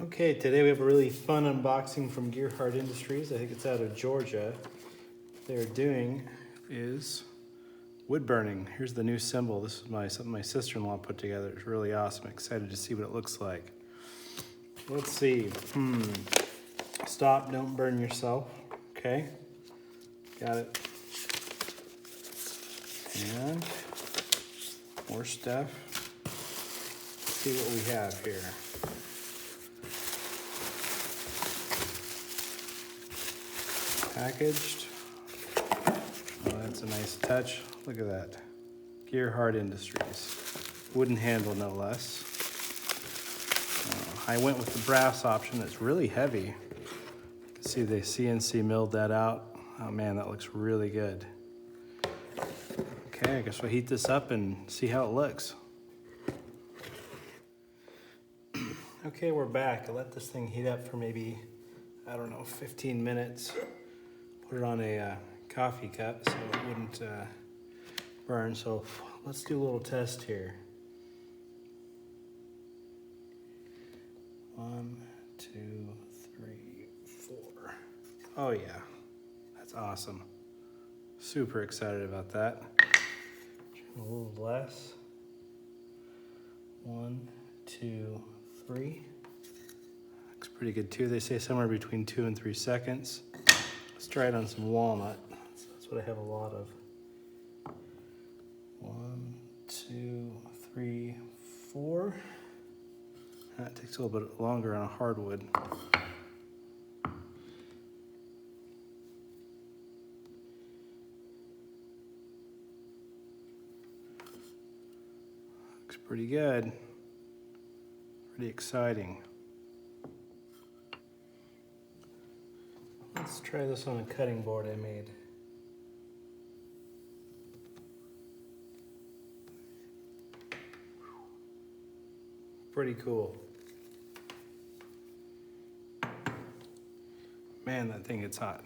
Okay, today we have a really fun unboxing from Gearheart Industries. I think it's out of Georgia. What they're doing is wood burning. Here's the new symbol. This is something my sister-in-law put together. It's really awesome. Excited to see what it looks like. Let's see. Stop, don't burn yourself. Okay, got it. And more stuff. Let's see what we have here. Packaged. Oh, that's a nice touch. Look at that. Gearheart Industries. Wooden handle, no less. I went with the brass option. It's really heavy. You can see they CNC milled that out. Oh man, that looks really good. Okay, I guess we'll heat this up and see how it looks. Okay, we're back. I let this thing heat up for maybe, 15 minutes. Put it on a coffee cup so it wouldn't burn. So let's do a little test here. 1, 2, 3, 4. Oh yeah, that's awesome. Super excited about that. A little less. 1, 2, 3. Looks pretty good too. They say somewhere between 2 and 3 seconds. Let's try it on some walnut. That's what I have a lot of. 1, 2, 3, 4. That takes a little bit longer on a hardwood. Looks pretty good. Pretty exciting. Let's try this on a cutting board I made. Pretty cool. Man, that thing gets hot.